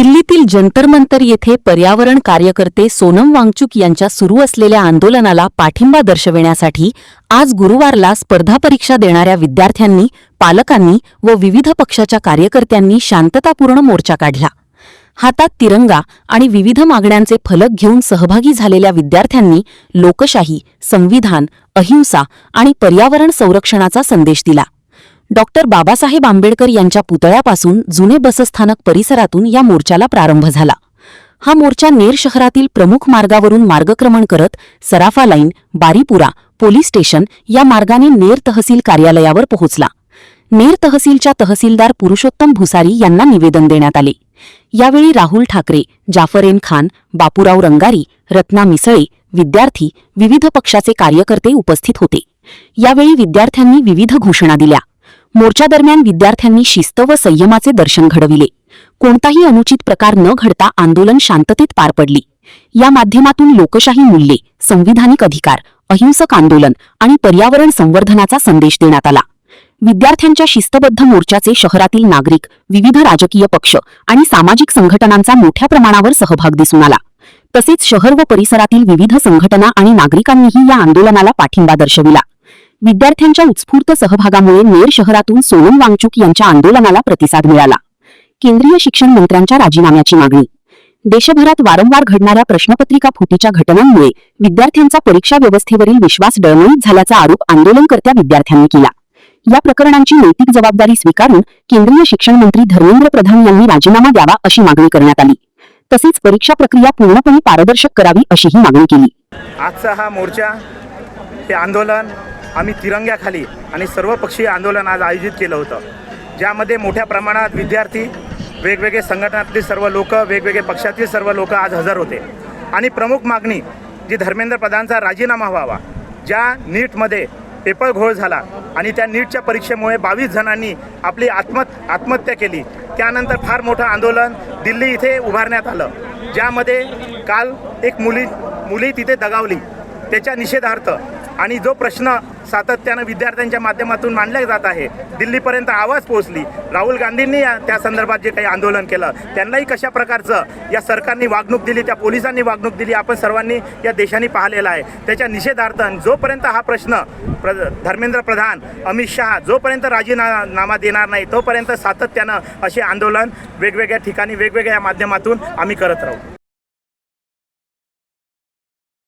दिल्लीतील जंतर मंतर येथे पर्यावरण कार्यकर्ते सोनम वांगचुक यांच्या सुरू असलेल्या आंदोलनाला पाठिंबा दर्शविण्यासाठी आज गुरुवारला स्पर्धा परीक्षा देणाऱ्या विद्यार्थ्यांनी, पालकांनी व विविध पक्षाच्या कार्यकर्त्यांनी शांततापूर्ण मोर्चा काढला। हातात तिरंगा आणि विविध मागण्यांचे फलक घेऊन सहभागी झालेल्या विद्यार्थ्यांनी लोकशाही, संविधान, अहिंसा आणि पर्यावरण संरक्षणाचा संदेश दिला। डॉक्टर बाबासाहेब आंबेडकर यांच्या पुतळ्यापासून जुने बसस्थानक परिसरातून या मोर्चाला प्रारंभ झाला। हा मोर्चा नेर शहरातील प्रमुख मार्गावरून मार्गक्रमण करत सराफा लाईन, बारीपुरा, पोलीस स्टेशन या मार्गाने नेर तहसील कार्यालयावर पोहोचला। नेर तहसीलच्या तहसीलदार पुरुषोत्तम भुसारी यांना निवेदन देण्यात आले। यावेळी राहुल ठाकरे, जाफर एन खान, बापूराव रंगारी, रत्ना मिसळे, विद्यार्थी, विविध पक्षाचे कार्यकर्ते उपस्थित होते। यावेळी विद्यार्थ्यांनी विविध घोषणा दिल्या। मोर्चादरम्यान विद्यार्थ्यांनी शिस्त व संयमाचे दर्शन घडविले। कोणताही अनुचित प्रकार न घडता आंदोलन शांततेत पार पडली। या माध्यमातून लोकशाही मूल्ये, संविधानिक अधिकार, अहिंसक आंदोलन आणि पर्यावरण संवर्धनाचा संदेश देण्यात आला। विद्यार्थ्यांच्या शिस्तबद्ध मोर्चाचे शहरातील नागरिक, विविध राजकीय पक्ष आणि सामाजिक संघटनांचा मोठ्या प्रमाणावर सहभाग दिसून आला। तसेच शहर व परिसरातील विविध संघटना आणि नागरिकांनीही या आंदोलनाला पाठिंबा दर्शविला। विद्यार्थ्यांच्या उत्स्फूर्त सहभागामुळे नेर शहरातून सोनम वांगचुक यांच्या आंदोलनाला प्रतिसाद मिळाला। केंद्रीय शिक्षण मंत्र्यांच्या राजीनाम्याची मागणी। देशभरात वारंवार घडणाऱ्या प्रश्नपत्रिका फुटीच्या घटनांमुळे विद्यार्थ्यांचा परीक्षा व्यवस्थेवरील विश्वास डळमळीत झाल्याचा आरोप आंदोलनकर्त्या विद्यार्थ्यांनी केला। या प्रकरणांची नैतिक जबाबदारी स्वीकारून केंद्रीय शिक्षण मंत्री धर्मेंद्र प्रधान यांनी राजीनामा द्यावा अशी मागणी करण्यात आली। तसेच परीक्षा प्रक्रिया पूर्णपणे पारदर्शक करावी अशीही मागणी केली। आजचा हा मोर्चा, हे आंदोलन आम्ही तिरंग्याखाली आणि सर्वपक्षीय आंदोलन आज आयोजित केलं होतं, ज्यामध्ये मोठ्या प्रमाणात विद्यार्थी, वेगवेगळे संघटनातले सर्व लोक, वेगवेगळे पक्षातील सर्व लोक आज हजर होते। आणि प्रमुख मागणी जी धर्मेंद्र प्रधानचा राजीनामा व्हावा। ज्या नीटमध्ये पेपर घोळ झाला आणि त्या नीटच्या परीक्षेमुळे 22 जणांनी आपली आत्महत्या केली, त्यानंतर फार मोठं आंदोलन दिल्ली इथे उभारण्यात आलं, ज्यामध्ये काल एक मुली तिथे दगावली, त्याच्या निषेधार्थ आणि जो प्रश्न सातत्यानं विद्यार्थ्यांच्या माध्यमातून मांडला जात आहे, दिल्लीपर्यंत आवाज पोहोचली। राहुल गांधींनी त्या संदर्भात जे काही आंदोलन केलं, त्यांनाही कशा प्रकारचं या सरकारने वागणूक दिली, त्या पोलिसांनी वागणूक दिली, आपण सर्वांनी या देशाने पाहिलेलं आहे। त्याच्या निषेधार्थ जोपर्यंत हा प्रश्न धर्मेंद्र प्रधान, अमित शहा जोपर्यंत राजीनामा देणार नाही, तोपर्यंत सातत्यानं असे आंदोलन वेगवेगळ्या ठिकाणी, वेगवेगळ्या माध्यमातून आम्ही करत राहू।